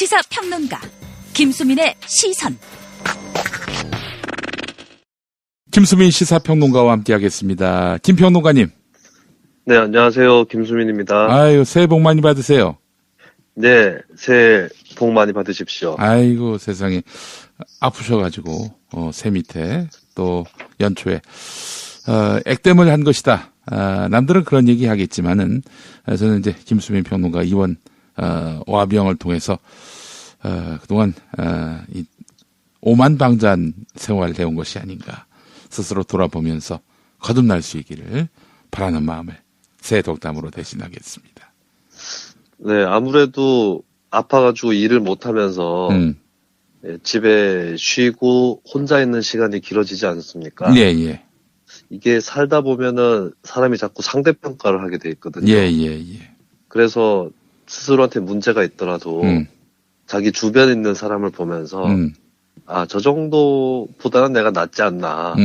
시사평론가 김수민의 시선. 김수민 시사평론가와 함께하겠습니다. 김평론가님. 네, 안녕하세요. 김수민입니다. 아유, 새해 복 많이 받으세요. 네, 새해 복 많이 받으십시오. 아이고, 세상에. 아프셔가지고, 새 밑에, 또, 연초에, 액땜을 한 것이다. 남들은 그런 얘기 하겠지만은, 저는 이제 김수민 평론가 이원, 와병을 통해서, 그동안, 이 오만방자한 생활을 해온 것이 아닌가. 스스로 돌아보면서 거듭날 수 있기를 바라는 마음을 새해 덕담으로 대신하겠습니다. 네, 아무래도 아파가지고 일을 못하면서 집에 쉬고 혼자 있는 시간이 길어지지 않습니까? 예, 예. 이게 살다 보면은 사람이 자꾸 상대평가를 하게 돼 있거든요. 예, 예, 예. 그래서 스스로한테 문제가 있더라도 자기 주변에 있는 사람을 보면서 저 정도보다는 내가 낫지 않나.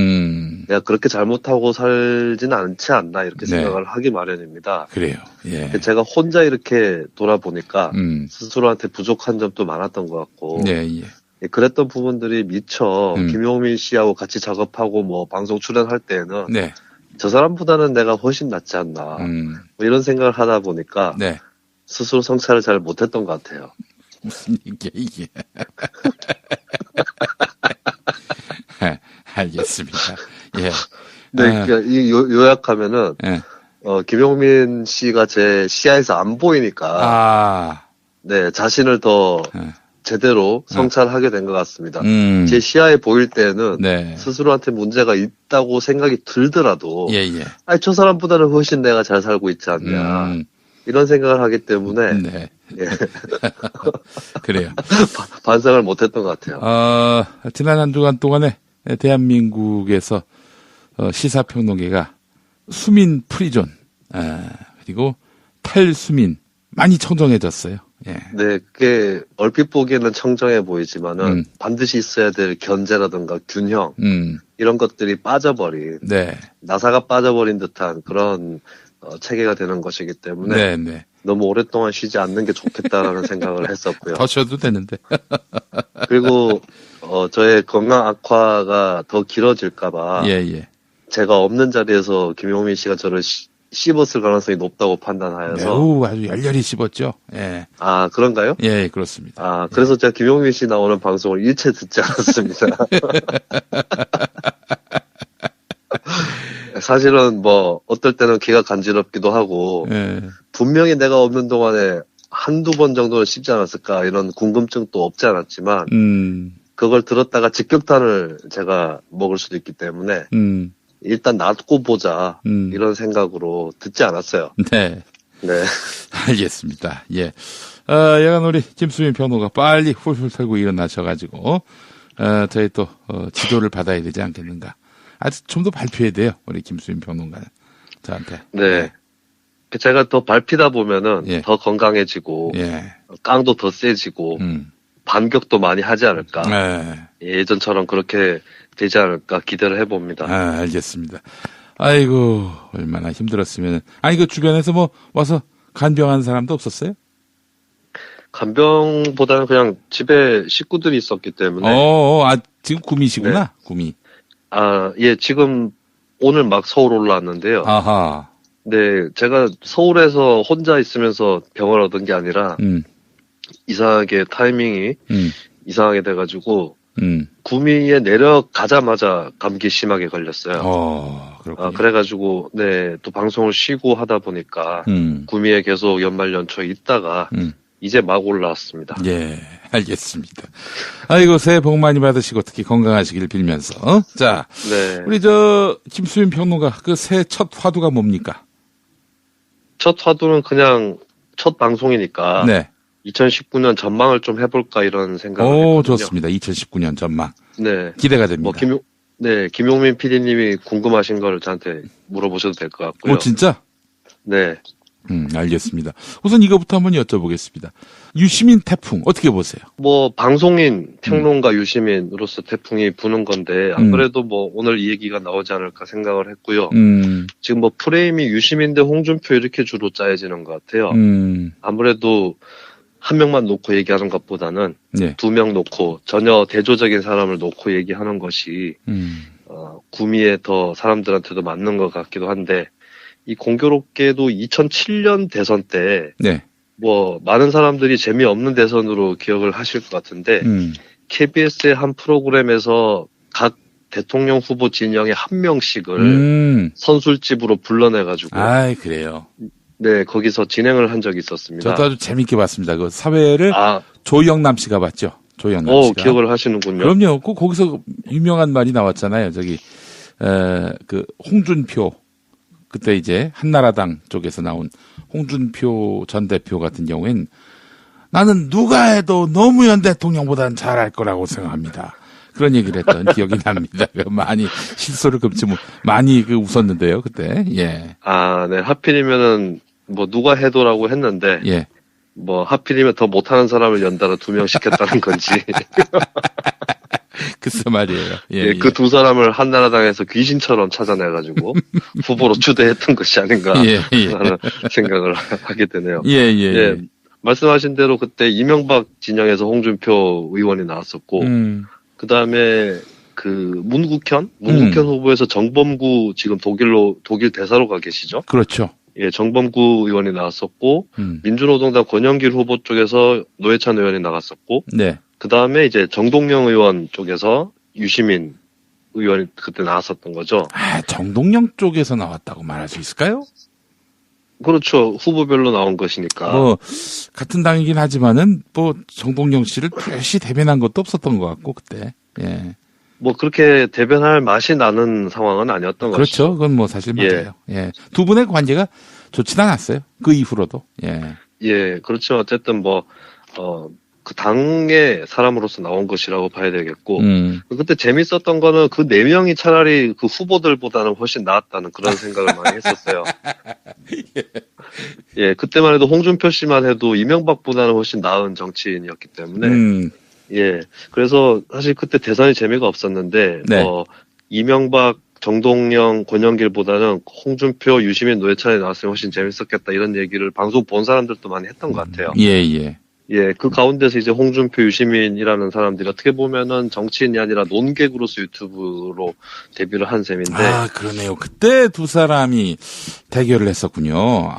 내가 그렇게 잘못하고 살지는 않지 않나. 이렇게 생각을 하기 마련입니다. 그래요. 예. 제가 혼자 이렇게 돌아보니까 스스로한테 부족한 점도 많았던 것 같고. 예, 예. 그랬던 부분들이 미처 김용민 씨하고 같이 작업하고 뭐 방송 출연할 때에는 네. 저 사람보다는 내가 훨씬 낫지 않나. 뭐 이런 생각을 하다 보니까 네. 스스로 성찰을 잘 못했던 것 같아요. 무슨 이게. 알겠습니다. 예. 네, 요약하면은, 예. 김용민 씨가 제 시야에서 안 보이니까, 네, 자신을 더 제대로 성찰하게 된 것 같습니다. 제 시야에 보일 때는, 네. 스스로한테 문제가 있다고 생각이 들더라도, 예, 예. 저 사람보다는 훨씬 내가 잘 살고 있지 않냐. 이런 생각을 하기 때문에, 네. 예. 그래요. 반성을 못했던 것 같아요. 지난 한 주간 동안에 대한민국에서 시사평론계가 수민 프리존, 그리고 탈수민 많이 청정해졌어요. 예. 네, 그게 얼핏 보기에는 청정해 보이지만은 반드시 있어야 될 견제라든가 균형 이런 것들이 빠져버린 네. 나사가 빠져버린 듯한 그런 체계가 되는 것이기 때문에 네, 네. 너무 오랫동안 쉬지 않는 게 좋겠다라는 생각을 했었고요. 더 쉬어도 되는데. 그리고 저의 건강 악화가 더 길어질까봐 예, 예. 제가 없는 자리에서 김용민 씨가 저를 씹었을 가능성이 높다고 판단하여서 매우 아주 열렬히 씹었죠. 예. 그런가요? 예, 그렇습니다. 그래서 제가 김용민 씨 나오는 방송을 일체 듣지 않았습니다. 사실은 뭐 어떨 때는 귀가 간지럽기도 하고 분명히 내가 없는 동안에 한두 번 정도는 씹지 않았을까 이런 궁금증도 없지 않았지만 그걸 들었다가 직격탄을 제가 먹을 수도 있기 때문에 일단 놔두고 보자 이런 생각으로 듣지 않았어요. 네. 네. 알겠습니다. 예. 여간 우리 김수민 평론가 빨리 훌훌 털고 일어나셔가지고 저희 또 지도를 받아야 되지 않겠는가. 아직 좀 더 발표해야 돼요. 우리 김수민 평론가는 저한테. 네. 제가 더 밟히다 보면은 더 건강해지고 깡도 더 세지고 반격도 많이 하지 않을까. 예전처럼 그렇게 되지 않을까 기대를 해봅니다. 알겠습니다. 아이고 얼마나 힘들었으면. 그 주변에서 뭐 와서 간병한 사람도 없었어요? 간병보다는 그냥 집에 식구들이 있었기 때문에. 지금 구미시구나. 네. 구미. 예, 지금 오늘 막 서울 올라왔는데요. 아하. 네, 제가 서울에서 혼자 있으면서 병을 얻은 게 아니라 이상하게 타이밍이 이상하게 돼가지고 구미에 내려가자마자 감기 심하게 걸렸어요. 그렇군요. 그래가지고 네, 또 방송을 쉬고 하다 보니까 구미에 계속 연말 연초에 있다가 이제 막 올라왔습니다. 예, 알겠습니다. 아이고 새해 복 많이 받으시고 특히 건강하시길 빌면서 자, 네. 우리 김수민 평론가 그 새해 첫 화두가 뭡니까? 첫 화두는 그냥 첫 방송이니까 네. 2019년 전망을 좀 해볼까 이런 생각을 했거든요. 좋습니다. 2019년 전망. 네. 기대가 됩니다. 김용민 PD님이 궁금하신 걸 저한테 물어보셔도 될 것 같고요. 진짜? 네. 알겠습니다. 우선 이거부터 한번 여쭤보겠습니다. 유시민 태풍 어떻게 보세요? 뭐 방송인, 평론가 유시민으로서 태풍이 부는 건데 안 그래도 뭐 오늘 이 얘기가 나오지 않을까 생각을 했고요. 지금 뭐 프레임이 유시민 대 홍준표 이렇게 주로 짜여지는 것 같아요. 아무래도 한 명만 놓고 얘기하는 것보다는 네. 2명 놓고 전혀 대조적인 사람을 놓고 얘기하는 것이 구미에 더 사람들한테도 맞는 것 같기도 한데 이 공교롭게도 2007년 대선 때 네. 뭐 많은 사람들이 재미없는 대선으로 기억을 하실 것 같은데 KBS의 한 프로그램에서 각 대통령 후보 진영의 한 명씩을 선술집으로 불러내가지고 그래요. 네, 거기서 진행을 한 적이 있었습니다. 저도 아주 재밌게 봤습니다. 그 사회를 조영남 씨가 봤죠. 조영남 씨가. 기억을 하시는군요. 그럼요. 거기서 유명한 말이 나왔잖아요. 그 홍준표 그때 이제 한나라당 쪽에서 나온 홍준표 전 대표 같은 경우엔 나는 누가 해도 노무현 대통령보다는 잘할 거라고 생각합니다. 그런 얘기를 했던 기억이 납니다. 많이 실소를 금치 많이 웃었는데요, 그때. 예. 네. 하필이면은 뭐 누가 해도라고 했는데 예. 뭐 하필이면 더 못하는 사람을 연달아 2명 시켰다는 건지. 글쎄 말이에요. 예, 그 두 사람을 한나라당에서 귀신처럼 찾아내가지고 후보로 추대했던 것이 아닌가 하는 생각을 하게 되네요. 예. 말씀하신 대로 그때 이명박 진영에서 홍준표 의원이 나왔었고, 그 다음에 문국현 후보에서 정범구 지금 독일 대사로 가 계시죠? 그렇죠. 예, 정범구 의원이 나왔었고, 민주노동당 권영길 후보 쪽에서 노회찬 의원이 나갔었고, 네. 그 다음에 이제 정동영 의원 쪽에서 유시민 의원이 그때 나왔었던 거죠. 정동영 쪽에서 나왔다고 말할 수 있을까요? 그렇죠. 후보별로 나온 것이니까. 같은 당이긴 하지만은, 정동영 씨를 뚜렷이 대변한 것도 없었던 것 같고, 그때. 예. 그렇게 대변할 맛이 나는 상황은 아니었던 그렇죠. 것이죠. 그건 사실 맞아요. 예. 두 분의 관계가 좋진 않았어요. 그 이후로도. 예. 예, 그렇죠. 어쨌든 그 당의 사람으로서 나온 것이라고 봐야 되겠고, 그때 재밌었던 거는 그 4명이 차라리 그 후보들보다는 훨씬 나았다는 그런 생각을 많이 했었어요. 예, 그때만 해도 홍준표 씨만 해도 이명박보다는 훨씬 나은 정치인이었기 때문에, 예, 그래서 사실 그때 대선이 재미가 없었는데, 네. 이명박, 정동영, 권영길보다는 홍준표, 유시민, 노회찬이 나왔으면 훨씬 재밌었겠다 이런 얘기를 방송 본 사람들도 많이 했던 것 같아요. 예. 예, 그 가운데서 이제 홍준표, 유시민이라는 사람들이 어떻게 보면은 정치인이 아니라 논객으로서 유튜브로 데뷔를 한 셈인데. 그러네요. 그때 두 사람이 대결을 했었군요.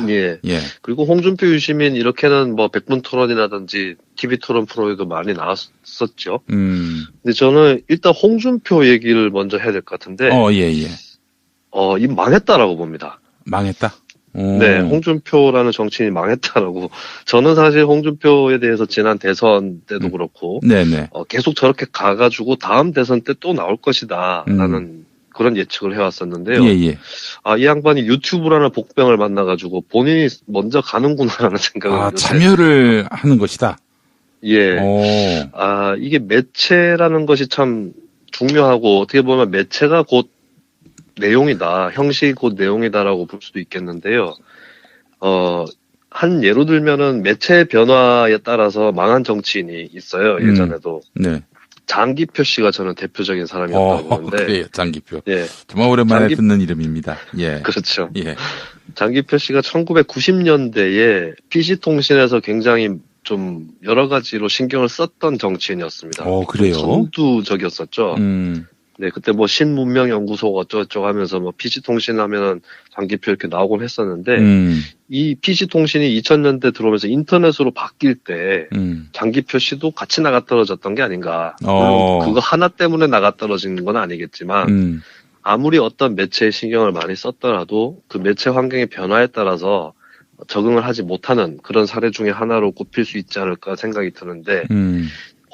예. 그리고 홍준표, 유시민 이렇게는 백분 토론이라든지 TV 토론 프로에도 많이 나왔었죠. 근데 저는 일단 홍준표 얘기를 먼저 해야 될 것 같은데. 예. 이 망했다라고 봅니다. 망했다? 네, 홍준표라는 정치인이 망했다라고. 저는 사실 홍준표에 대해서 지난 대선 때도 그렇고, 네네. 계속 저렇게 가가지고 다음 대선 때 또 나올 것이다라는 그런 예측을 해왔었는데요. 예. 이 양반이 유튜브라는 복병을 만나가지고 본인이 먼저 가는구나라는 생각을. 참여를 하는 것이다. 예. 이게 매체라는 것이 참 중요하고 어떻게 보면 매체가 곧 내용이다, 형식이 곧 내용이다라고 볼 수도 있겠는데요. 한 예로 들면은 매체 변화에 따라서 망한 정치인이 있어요. 예전에도. 네. 장기표 씨가 저는 대표적인 사람이었다고 보는데. 그래요, 장기표. 예. 정말 오랜만에 듣는 이름입니다. 예. 그렇죠. 예. 장기표 씨가 1990년대에 PC통신에서 굉장히 좀 여러 가지로 신경을 썼던 정치인이었습니다. 그래요? 선두적이었었죠. 네, 그때 신문명연구소 어쩌고저쩌고 하면서 PC통신 하면은 장기표 이렇게 나오곤 했었는데, 이 PC통신이 2000년대 들어오면서 인터넷으로 바뀔 때, 장기표 씨도 같이 나가 떨어졌던 게 아닌가. 물론 그거 하나 때문에 나가 떨어진 건 아니겠지만, 아무리 어떤 매체에 신경을 많이 썼더라도 그 매체 환경의 변화에 따라서 적응을 하지 못하는 그런 사례 중에 하나로 꼽힐 수 있지 않을까 생각이 드는데,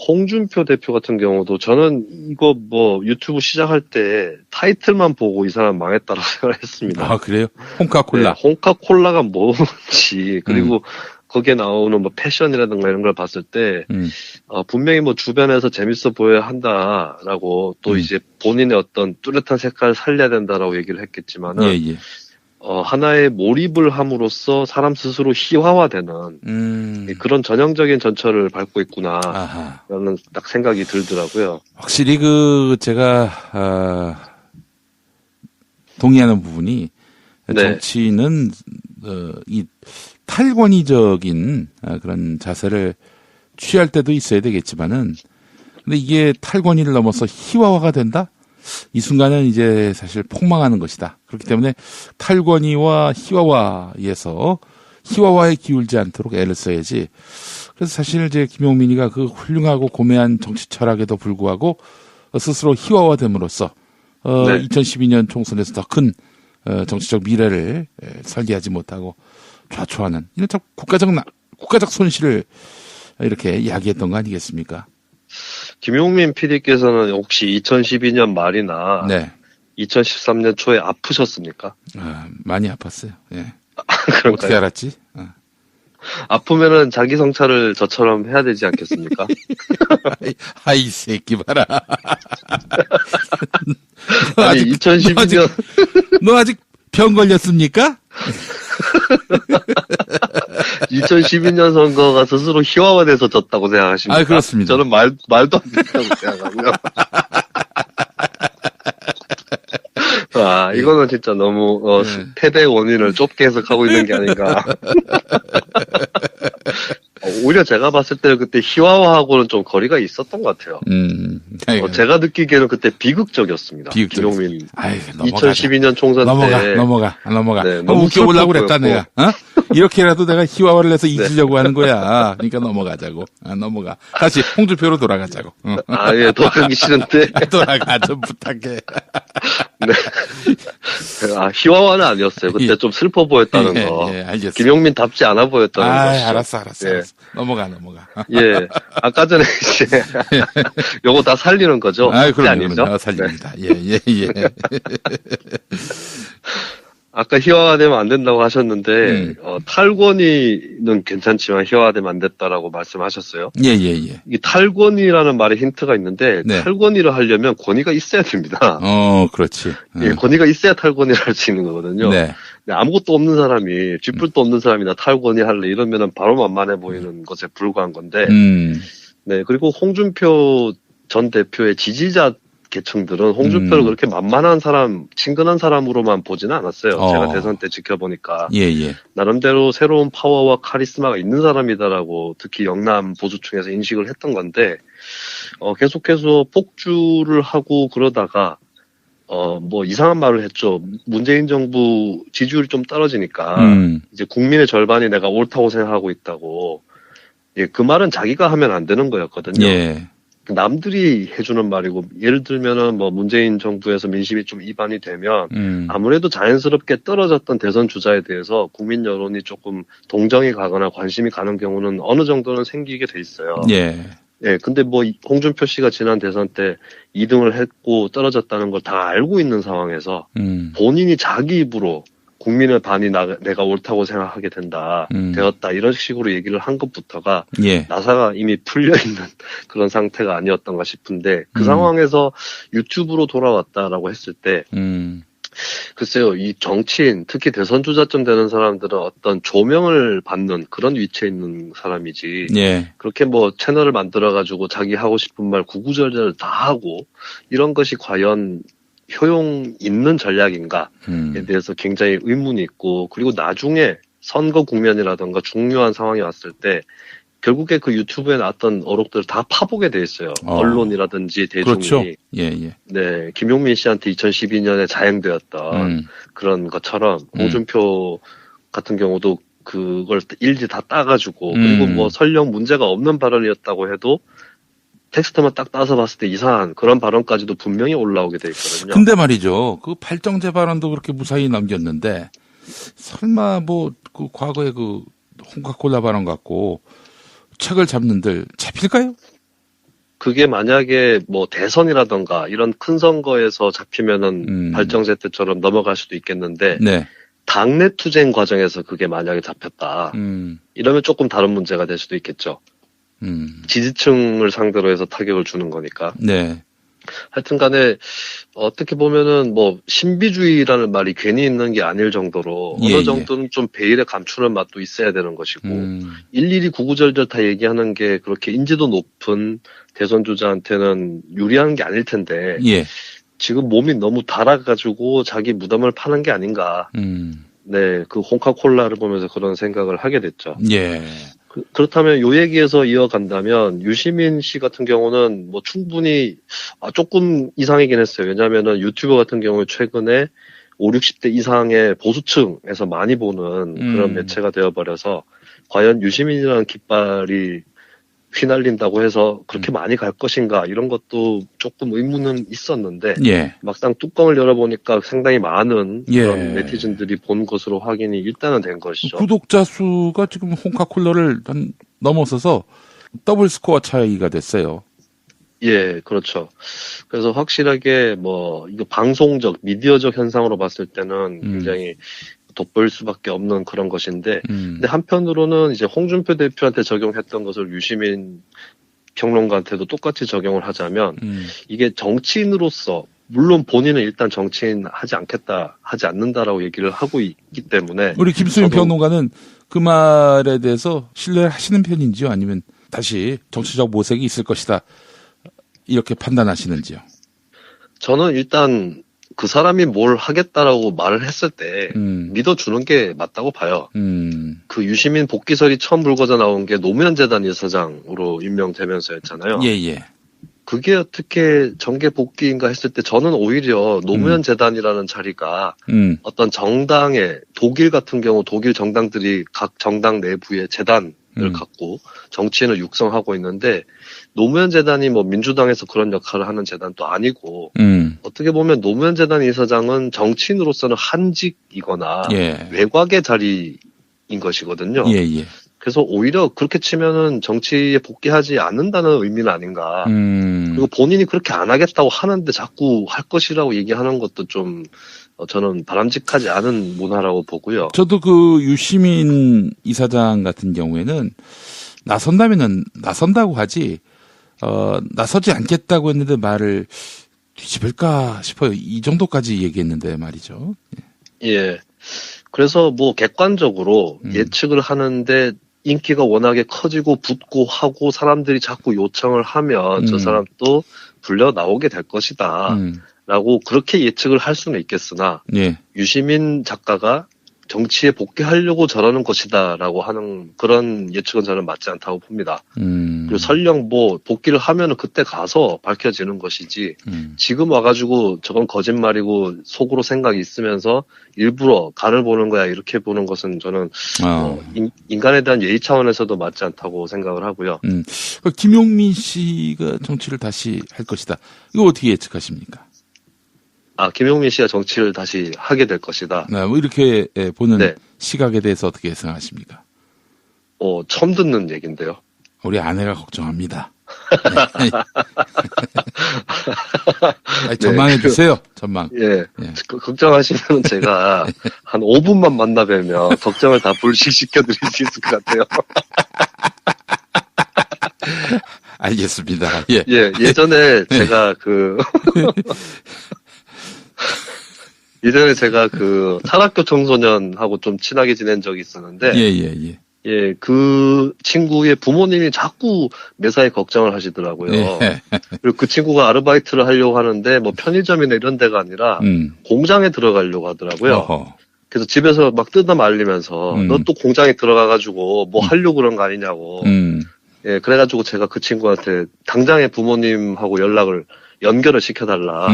홍준표 대표 같은 경우도 저는 이거 유튜브 시작할 때 타이틀만 보고 이 사람 망했다라고 생각을 했습니다. 그래요? 홍카콜라. 네, 홍카콜라가 뭔지, 그리고 거기에 나오는 패션이라든가 이런 걸 봤을 때, 분명히 주변에서 재밌어 보여야 한다라고 또 이제 본인의 어떤 뚜렷한 색깔을 살려야 된다라고 얘기를 했겠지만은, 예. 하나의 몰입을 함으로써 사람 스스로 희화화되는 그런 전형적인 전철을 밟고 있구나라는 딱 생각이 들더라고요. 확실히 제가 동의하는 부분이 네. 정치는 이 탈권위적인 그런 자세를 취할 때도 있어야 되겠지만은, 근데 이게 탈권위를 넘어서 희화화가 된다? 이 순간은 이제 사실 폭망하는 것이다. 그렇기 때문에 탈권위와 희화화에서 희화화에 기울지 않도록 애를 써야지. 그래서 사실 이제 김용민이가 그 훌륭하고 고매한 정치 철학에도 불구하고 스스로 희화화됨으로써 2012년 총선에서 더 큰 정치적 미래를 설계하지 못하고 좌초하는 이런 참 국가적 손실을 이렇게 이야기했던 거 아니겠습니까? 김용민 PD께서는 혹시 2012년 말이나 2013년 초에 아프셨습니까? 많이 아팠어요. 예. 그런가요? 어떻게 알았지? 아프면은 자기 성찰을 저처럼 해야 되지 않겠습니까? 하이 새끼 봐라. 아니 2012년 너 아직 병 걸렸습니까? 2012년 선거가 스스로 희화화돼서 졌다고 생각하십니까? 그렇습니다. 저는 말도 안 된다고 생각하고요. 이거는 진짜 너무 패배의 원인을 좁게 해석하고 있는 게 아닌가. 오히려 제가 봤을 때는 그때 희화화하고는 좀 거리가 있었던 것 같아요. 제가 느끼기에는 그때 비극적이었습니다. 김용민. 2012년 총선 때. 넘어가. 네, 너무 웃겨보려고 그랬다, 내가. 이렇게라도 내가 희화화를 해서 잊으려고 하는 거야. 그러니까 넘어가자고. 넘어가. 다시 홍준표로 돌아가자고. 예, 돌아가기 싫은데. 돌아가, 좀 부탁해. 네. 희화화는 아니었어요. 그때 좀 슬퍼 보였다는 거. 알겠습니다. 김용민답지 않아 보였다는 거. 알았어. 넘어가. 예. 아까 전에 이제 요거 다 살리는 거죠? 그럼요. 살립니다. 예. 아까 희화화되면 안 된다고 하셨는데 탈권위는 괜찮지만 희화화되면 안 됐다라고 말씀하셨어요. 예. 이 탈권위라는 말에 힌트가 있는데 탈권위를 하려면 권위가 있어야 됩니다. 그렇지. 예, 권위가 있어야 탈권위를 할 수 있는 거거든요. 네, 아무것도 없는 사람이 쥐뿔도 없는 사람이나 탈권위 할래 이러면은 바로 만만해 보이는 것에 불과한 건데. 네, 그리고 홍준표 전 대표의 지지자 계층들은 홍준표를 그렇게 만만한 사람, 친근한 사람으로만 보지는 않았어요. 제가 대선 때 지켜보니까. 예. 나름대로 새로운 파워와 카리스마가 있는 사람이다라고 특히 영남 보수층에서 인식을 했던 건데, 계속해서 폭주를 하고 그러다가, 뭐 이상한 말을 했죠. 문재인 정부 지지율이 좀 떨어지니까, 이제 국민의 절반이 내가 옳다고 생각하고 있다고. 예, 그 말은 자기가 하면 안 되는 거였거든요. 예. 남들이 해주는 말이고, 예를 들면은 뭐 문재인 정부에서 민심이 좀 이반이 되면 아무래도 자연스럽게 떨어졌던 대선 주자에 대해서 국민 여론이 조금 동정이 가거나 관심이 가는 경우는 어느 정도는 생기게 돼 있어요. 예. 예, 근데 뭐 홍준표 씨가 지난 대선 때 2등을 했고 떨어졌다는 걸 다 알고 있는 상황에서 본인이 자기 입으로 국민의 반이 내가 옳다고 생각하게 되었다 이런 식으로 얘기를 한 것부터가 나사가 이미 풀려있는 그런 상태가 아니었던가 싶은데 그 상황에서 유튜브로 돌아왔다라고 했을 때 글쎄요, 이 정치인 특히 대선 주자쯤 되는 사람들은 어떤 조명을 받는 그런 위치에 있는 사람이지 그렇게 뭐 채널을 만들어가지고 자기 하고 싶은 말 구구절절 다 하고 이런 것이 과연 효용 있는 전략인가에 대해서 굉장히 의문이 있고, 그리고 나중에 선거 국면이라던가 중요한 상황이 왔을 때 결국에 그 유튜브에 나왔던 어록들을 다 파보게 돼 있어요. 언론이라든지 대중이. 그렇죠. 예. 네, 김용민 씨한테 2012년에 자행되었던 그런 것처럼 홍준표 같은 경우도 그걸 일지 다 따가지고 그리고 뭐 설령 문제가 없는 발언이었다고 해도 텍스트만 딱 따서 봤을 때 이상한 그런 발언까지도 분명히 올라오게 돼 있거든요. 근데 말이죠. 그 발정제 발언도 그렇게 무사히 넘겼는데 설마 뭐 그 과거에 그 홍카콜라 발언 갖고 책을 잡는들 잡힐까요? 그게 만약에 뭐 대선이라던가 이런 큰 선거에서 잡히면은 발정제 때처럼 넘어갈 수도 있겠는데 당내 투쟁 과정에서 그게 만약에 잡혔다. 이러면 조금 다른 문제가 될 수도 있겠죠. 지지층을 상대로 해서 타격을 주는 거니까. 네. 하여튼 간에, 어떻게 보면은 뭐, 신비주의라는 말이 괜히 있는 게 아닐 정도로, 어느 정도는 좀 베일에 감추는 맛도 있어야 되는 것이고, 일일이 구구절절 다 얘기하는 게 그렇게 인지도 높은 대선 주자한테는 유리한 게 아닐 텐데, 지금 몸이 너무 달아가지고 자기 무덤을 파는 게 아닌가. 네, 그 홍카콜라를 보면서 그런 생각을 하게 됐죠. 예. 그렇다면 요 얘기에서 이어간다면 유시민 씨 같은 경우는 뭐 충분히 조금 이상이긴 했어요. 왜냐하면은 유튜브 같은 경우에 최근에 5, 60대 이상의 보수층에서 많이 보는 그런 매체가 되어버려서 과연 유시민이라는 깃발이 휘날린다고 해서 그렇게 많이 갈 것인가 이런 것도 조금 의문은 있었는데 예. 막상 뚜껑을 열어보니까 상당히 많은 그런 네티즌들이 본 것으로 확인이 일단은 된 것이죠. 구독자 수가 지금 홍카콜러를 넘어서서 더블 스코어 차이가 됐어요. 예, 그렇죠. 그래서 확실하게 뭐 이거 방송적, 미디어적 현상으로 봤을 때는 굉장히 돋보일 수밖에 없는 그런 것인데, 근데 한편으로는 이제 홍준표 대표한테 적용했던 것을 유시민 평론가한테도 똑같이 적용을 하자면, 이게 정치인으로서, 물론 본인은 일단 정치인 하지 않는다라고 얘기를 하고 있기 때문에. 우리 김수민 평론가는 그 말에 대해서 신뢰하시는 편인지요? 아니면 다시 정치적 모색이 있을 것이다. 이렇게 판단하시는지요? 저는 일단 그 사람이 뭘 하겠다라고 말을 했을 때 믿어주는 게 맞다고 봐요. 그 유시민 복귀설이 처음 불거져 나온 게 노무현 재단 이사장으로 임명되면서였잖아요. 예. 그게 어떻게 정계 복귀인가 했을 때 저는 오히려 노무현 재단이라는 자리가 어떤 정당의 독일 같은 경우 독일 정당들이 각 정당 내부에 재단을 갖고 정치인을 육성하고 있는데 노무현 재단이 뭐 민주당에서 그런 역할을 하는 재단도 아니고 어떻게 보면 노무현 재단 이사장은 정치인으로서는 한직이거나 외곽의 자리인 것이거든요. 예. 그래서 오히려 그렇게 치면은 정치에 복귀하지 않는다는 의미는 아닌가. 그리고 본인이 그렇게 안 하겠다고 하는데 자꾸 할 것이라고 얘기하는 것도 좀 저는 바람직하지 않은 문화라고 보고요. 저도 그 유시민 이사장 같은 경우에는 나선다면은 나선다고 하지 나서지 않겠다고 했는데 말을 뒤집을까 싶어요. 이 정도까지 얘기했는데 말이죠. 예. 그래서 뭐 객관적으로 예측을 하는데 인기가 워낙에 커지고 붙고 하고 사람들이 자꾸 요청을 하면 저 사람 또 불려 나오게 될 것이다. 라고 그렇게 예측을 할 수는 있겠으나 유시민 작가가 정치에 복귀하려고 저러는 것이다라고 하는 그런 예측은 저는 맞지 않다고 봅니다. 그리고 설령 뭐 복귀를 하면은 그때 가서 밝혀지는 것이지 지금 와가지고 저건 거짓말이고 속으로 생각이 있으면서 일부러 간을 보는 거야 이렇게 보는 것은 저는 인간에 대한 예의 차원에서도 맞지 않다고 생각을 하고요. 김용민 씨가 정치를 다시 할 것이다. 이거 어떻게 예측하십니까? 김용민 씨가 정치를 다시 하게 될 것이다. 네, 뭐 이렇게 보는 시각에 대해서 어떻게 생각하십니까? 처음 듣는 얘기인데요. 우리 아내가 걱정합니다. 전망해 주세요. 전망. 예. 걱정하시면 제가 한 5분만 만나 뵈면 걱정을 다 불식시켜 드릴 수 있을 것 같아요. 알겠습니다. 예전에 제가 예전에 제가 산학교 청소년하고 좀 친하게 지낸 적이 있었는데. 그 친구의 부모님이 자꾸 매사에 걱정을 하시더라고요. 그리고 그 친구가 아르바이트를 하려고 하는데 뭐 편의점이나 이런 데가 아니라 공장에 들어가려고 하더라고요. 그래서 집에서 막 뜯어 말리면서 너 또 공장에 들어가가지고 뭐 하려고 그런 거 아니냐고. 그래가지고 제가 그 친구한테 당장에 부모님하고 연결을 시켜달라.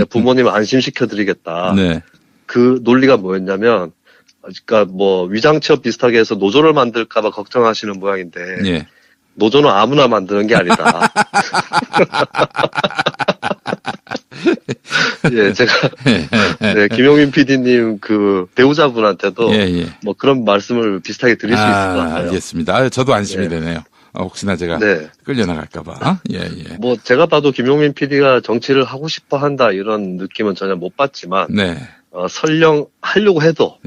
부모님을 안심시켜드리겠다. 그 논리가 뭐였냐면, 그러니까 뭐 위장 취업 비슷하게 해서 노조를 만들까봐 걱정하시는 모양인데, 노조는 아무나 만드는 게 아니다. 제가 김용민 PD님 그 배우자분한테도 뭐 그런 말씀을 비슷하게 드릴 수 있을 것 같아요. 알겠습니다. 저도 안심이 되네요. 혹시나 제가 끌려나갈까봐. 뭐 제가 봐도 김용민 PD가 정치를 하고 싶어 한다 이런 느낌은 전혀 못 받지만 설령 하려고 해도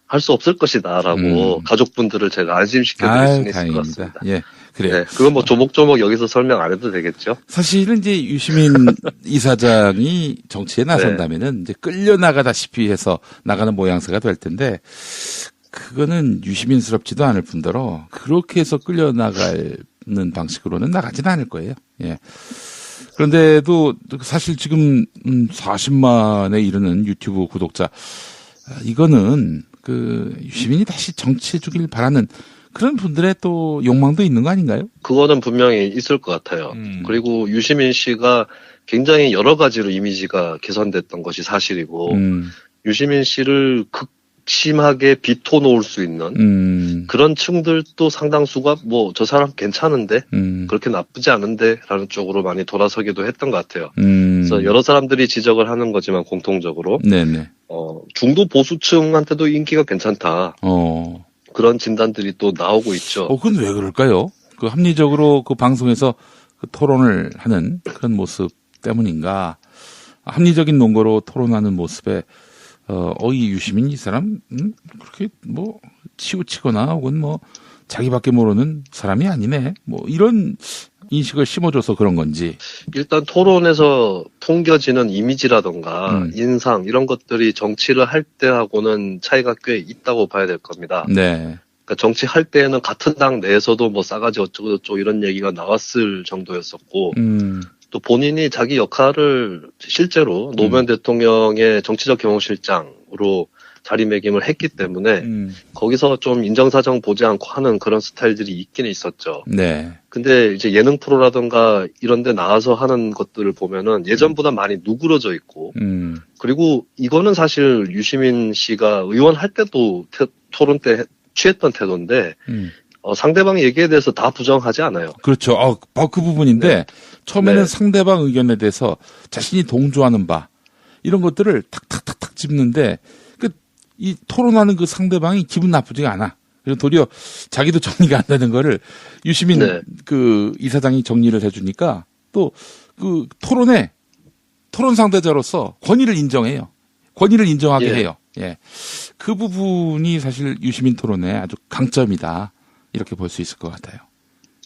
할 수 없을 것이다라고 가족분들을 제가 안심시켜 드릴 수 있을 다행입니다. 것 같습니다. 그래요. 그건 뭐 조목조목 여기서 설명 안 해도 되겠죠? 사실은 이제 유시민 이사장이 정치에 나선다면은 이제 끌려나가다시피 해서 나가는 모양새가 될 텐데 그거는 유시민스럽지도 않을 뿐더러 그렇게 해서 끌려나가는 방식으로는 나가지는 않을 거예요. 그런데도 사실 지금 40만에 이르는 유튜브 구독자 이거는 그 유시민이 다시 정치해주길 바라는 그런 분들의 또 욕망도 있는 거 아닌가요? 그거는 분명히 있을 것 같아요. 그리고 유시민 씨가 굉장히 여러 가지로 이미지가 개선됐던 것이 사실이고 유시민 씨를 극심하게 비토놓을 수 있는 그런 층들도 상당수가 뭐 저 사람 괜찮은데 그렇게 나쁘지 않은데 라는 쪽으로 많이 돌아서기도 했던 것 같아요. 그래서 여러 사람들이 지적을 하는 거지만 공통적으로 네네. 중도 보수층한테도 인기가 괜찮다. 그런 진단들이 또 나오고 있죠. 그건 왜 그럴까요? 그 합리적으로 그 방송에서 그 토론을 하는 그런 모습 때문인가? 합리적인 논거로 토론하는 모습에 이 유시민 이 사람 그렇게 뭐 치우치거나 혹은 뭐 자기밖에 모르는 사람이 아니네. 뭐 이런 인식을 심어줘서 그런 건지. 일단 토론에서 풍겨지는 이미지라던가 인상 이런 것들이 정치를 할 때하고는 차이가 꽤 있다고 봐야 될 겁니다. 네. 그러니까 정치할 때에는 같은 당 내에서도 뭐 싸가지 어쩌고저쩌고 이런 얘기가 나왔을 정도였었고 또 본인이 자기 역할을 실제로 노무현 대통령의 정치적 경호실장으로 자리매김을 했기 때문에 거기서 좀 인정사정 보지 않고 하는 그런 스타일들이 있긴 있었죠. 네. 근데 이제 예능 프로라든가 이런 데 나와서 하는 것들을 보면은 예전보다 많이 누그러져 있고 그리고 이거는 사실 유시민 씨가 의원 할 때도 토론 때 취했던 태도인데 상대방 얘기에 대해서 다 부정하지 않아요. 그렇죠. 그 부분인데 네. 처음에는 네. 상대방 의견에 대해서 자신이 동조하는 바 이런 것들을 탁탁탁탁 짚는데 이 토론하는 그 상대방이 기분 나쁘지가 않아. 그리고 도리어 자기도 정리가 안 되는 거를 유시민 네. 그 이사장이 정리를 해주니까 또 그 토론 상대자로서 권위를 인정해요. 권위를 인정하게 예. 해요. 예. 그 부분이 사실 유시민 토론의 아주 강점이다. 이렇게 볼 수 있을 것 같아요.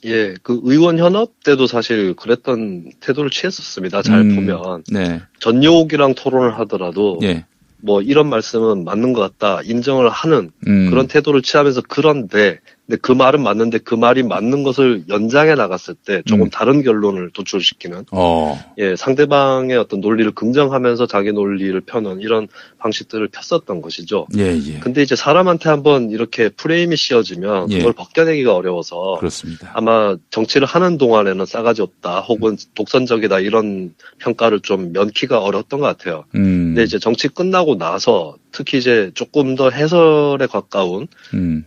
예, 그 의원 현업 때도 사실 그랬던 태도를 취했었습니다. 잘 보면. 네. 전용욱이랑 토론을 하더라도 예. 뭐 이런 말씀은 맞는 것 같다 인정을 하는 그런 태도를 취하면서 근데 그 말은 맞는데 그 말이 맞는 것을 연장해 나갔을 때 조금 다른 결론을 도출시키는 예, 상대방의 어떤 논리를 긍정하면서 자기 논리를 펴는 이런 방식들을 폈었던 것이죠. 예. 근데 이제 사람한테 한번 이렇게 프레임이 씌워지면 예. 그걸 벗겨내기가 어려워서 그렇습니다. 아마 정치를 하는 동안에는 싸가지 없다 혹은 독선적이다 이런 평가를 좀 면키가 어려웠던 것 같아요. 근데 이제 정치 끝나고 나서 특히 이제 조금 더 해설에 가까운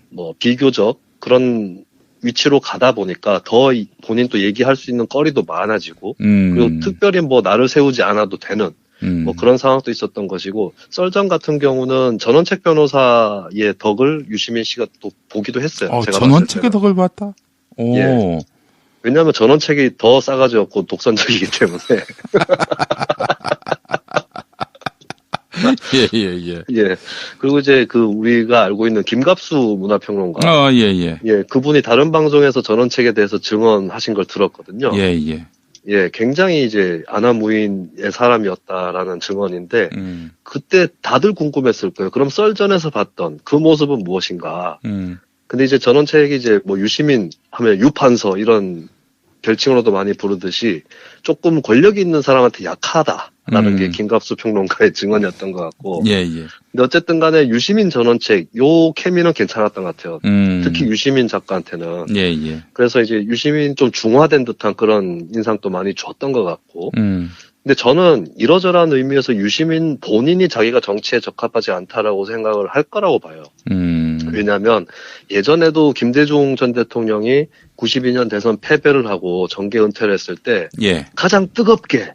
뭐 비교적 그런 위치로 가다 보니까 더 본인 또 얘기할 수 있는 거리도 많아지고 그리고 특별히 뭐 나를 세우지 않아도 되는 뭐 그런 상황도 있었던 것이고 썰전 같은 경우는 전원책 변호사의 덕을 유시민 씨가 또 보기도 했어요. 제가 전원책의 덕을 봤다? 예. 왜냐하면 전원책이 더 싸가지 없고 독선적이기 때문에. 예. 예. 그리고 이제 그 우리가 알고 있는 김갑수 문화평론가. 예. 예, 그분이 다른 방송에서 전원책에 대해서 증언하신 걸 들었거든요. 예. 예, 굉장히 이제 아나무인의 사람이었다라는 증언인데, 그때 다들 궁금했을 거예요. 그럼 썰전에서 봤던 그 모습은 무엇인가? 근데 이제 전원책이 이제 뭐 유시민 하면 유판서 이런 별칭으로도 많이 부르듯이 조금 권력이 있는 사람한테 약하다라는 게 김갑수 평론가의 증언이었던 것 같고. 예. 근데 어쨌든 간에 유시민 전원책, 요 케미는 괜찮았던 것 같아요. 특히 유시민 작가한테는. 예. 그래서 이제 유시민 좀 중화된 듯한 그런 인상도 많이 줬던 것 같고. 근데 저는 이러저러한 의미에서 유시민 본인이 자기가 정치에 적합하지 않다라고 생각을 할 거라고 봐요. 왜냐하면 예전에도 김대중 전 대통령이 92년 대선 패배를 하고 정계 은퇴를 했을 때 가장 뜨겁게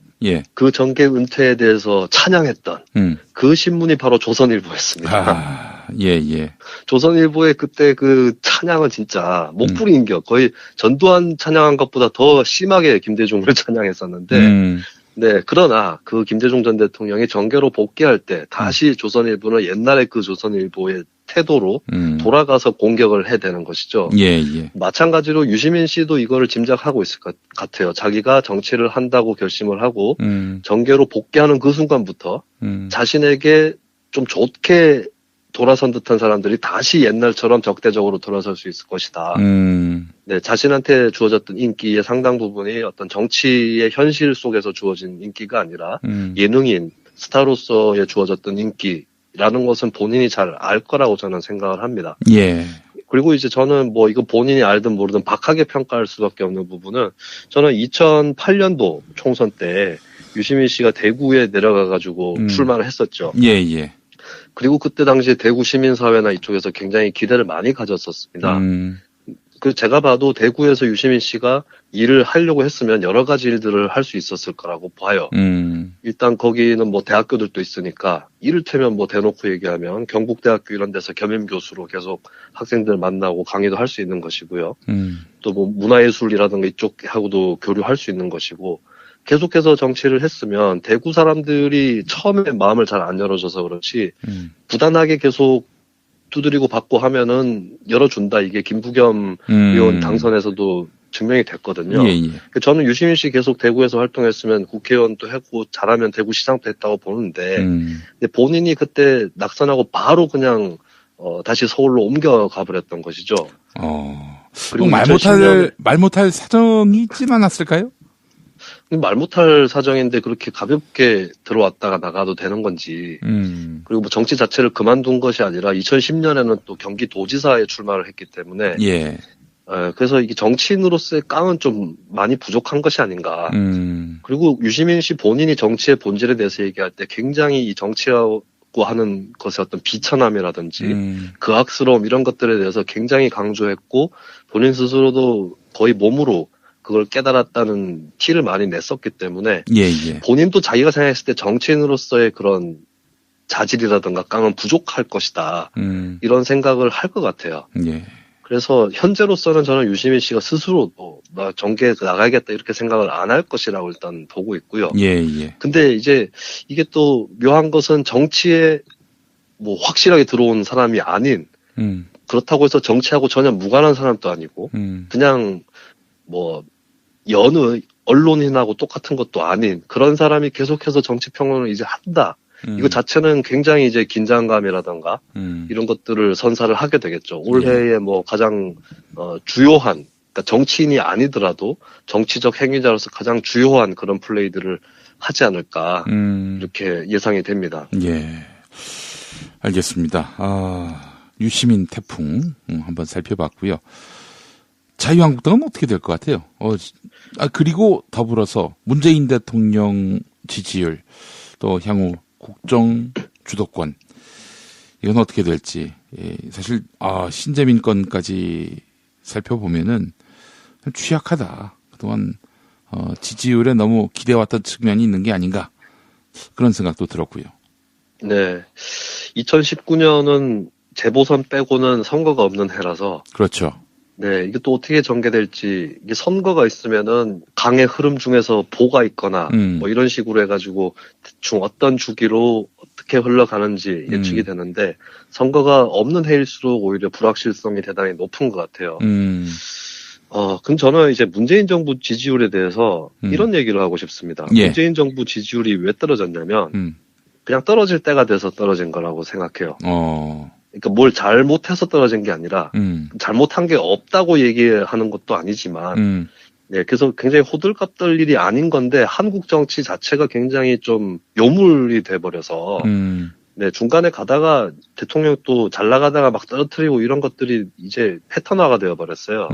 그 정계 은퇴에 대해서 찬양했던 그 신문이 바로 조선일보였습니다. 예. 조선일보의 그때 그 찬양은 진짜 목풀이인격 거의 전두환 찬양한 것보다 더 심하게 김대중을 찬양했었는데 네, 그러나 그 김대중 전 대통령이 정계로 복귀할 때 다시 조선일보는 옛날에 그 조선일보의 태도로 돌아가서 공격을 해야 되는 것이죠. 예. 마찬가지로 유시민 씨도 이거를 짐작하고 있을 것 같아요. 자기가 정치를 한다고 결심을 하고 정계로 복귀하는 그 순간부터 자신에게 좀 좋게 돌아선 듯한 사람들이 다시 옛날처럼 적대적으로 돌아설 수 있을 것이다. 네, 자신한테 주어졌던 인기의 상당 부분이 어떤 정치의 현실 속에서 주어진 인기가 아니라 예능인, 스타로서의 주어졌던 인기, 라는 것은 본인이 잘 알 거라고 저는 생각을 합니다. 예. 그리고 이제 저는 뭐 이거 본인이 알든 모르든 박하게 평가할 수밖에 없는 부분은 저는 2008년도 총선 때 유시민 씨가 대구에 내려가가지고 출마를 했었죠. 예, 예. 그리고 그때 당시에 대구 시민사회나 이쪽에서 굉장히 기대를 많이 가졌었습니다. 그 제가 봐도 대구에서 유시민 씨가 일을 하려고 했으면 여러 가지 일들을 할 수 있었을 거라고 봐요. 일단 거기는 뭐 대학교들도 있으니까 이를테면 뭐 대놓고 얘기하면 경북대학교 이런 데서 겸임 교수로 계속 학생들 만나고 강의도 할 수 있는 것이고요. 또 뭐 문화예술이라든가 이쪽하고도 교류할 수 있는 것이고 계속해서 정치를 했으면 대구 사람들이 처음에 마음을 잘 안 열어줘서 그렇지 부단하게 계속 두드리고 받고 하면은 열어준다. 이게 김부겸 의원 당선에서도 증명이 됐거든요. 예, 예. 저는 유시민 씨 계속 대구에서 활동했으면 국회의원도 했고 잘하면 대구시장도 했다고 보는데 근데 본인이 그때 낙선하고 바로 그냥 다시 서울로 옮겨가 버렸던 것이죠. 그리고 말 못할 사정이 있진 않았을까요? 말 못할 사정인데 그렇게 가볍게 들어왔다가 나가도 되는 건지 그리고 뭐 정치 자체를 그만둔 것이 아니라 2010년에는 또 경기도지사에 출마를 했기 때문에 예. 그래서 이게 정치인으로서의 깡은 좀 많이 부족한 것이 아닌가. 그리고 유시민 씨 본인이 정치의 본질에 대해서 얘기할 때 굉장히 이 정치하고 하는 것의 어떤 비천함이라든지 그악스러움 이런 것들에 대해서 굉장히 강조했고 본인 스스로도 거의 몸으로 그걸 깨달았다는 티를 많이 냈었기 때문에 예, 예. 본인도 자기가 생각했을 때 정치인으로서의 그런 자질이라든가 깡은 부족할 것이다. 이런 생각을 할 것 같아요. 예. 그래서 현재로서는 저는 유시민 씨가 스스로도 나 정계에 나가야겠다 이렇게 생각을 안 할 것이라고 일단 보고 있고요. 예, 예. 근데 이제 이게 또 묘한 것은 정치에 뭐 확실하게 들어온 사람이 아닌 그렇다고 해서 정치하고 전혀 무관한 사람도 아니고 그냥 뭐 여느 언론인하고 똑같은 것도 아닌 그런 사람이 계속해서 정치평론을 이제 한다. 이거 자체는 굉장히 이제 긴장감이라던가 이런 것들을 선사를 하게 되겠죠. 올해에 뭐 가장 주요한 그러니까 정치인이 아니더라도 정치적 행위자로서 가장 주요한 그런 플레이들을 하지 않을까 이렇게 예상이 됩니다. 예, 알겠습니다. 유시민 태풍 한번 살펴봤고요. 자유한국당은 어떻게 될 것 같아요? 그리고 더불어서 문재인 대통령 지지율 또 향후 국정 주도권 이건 어떻게 될지 사실 신재민 건까지 살펴보면은 취약하다. 그동안 지지율에 너무 기대왔던 측면이 있는 게 아닌가 그런 생각도 들었고요. 네, 2019년은 재보선 빼고는 선거가 없는 해라서 그렇죠. 네, 이게 또 어떻게 전개될지, 이게 선거가 있으면은 강의 흐름 중에서 보가 있거나, 뭐 이런 식으로 해가지고, 대충 어떤 주기로 어떻게 흘러가는지 예측이 되는데, 선거가 없는 해일수록 오히려 불확실성이 대단히 높은 것 같아요. 그럼 저는 이제 문재인 정부 지지율에 대해서 이런 얘기를 하고 싶습니다. 예. 문재인 정부 지지율이 왜 떨어졌냐면, 그냥 떨어질 때가 돼서 떨어진 거라고 생각해요. 그러니까 뭘 잘못해서 떨어진 게 아니라 잘못한 게 없다고 얘기하는 것도 아니지만 네, 그래서 굉장히 호들갑 떨 일이 아닌 건데 한국 정치 자체가 굉장히 좀 요물이 돼버려서 네, 중간에 가다가 대통령도 잘 나가다가 막 떨어뜨리고 이런 것들이 이제 패턴화가 되어버렸어요.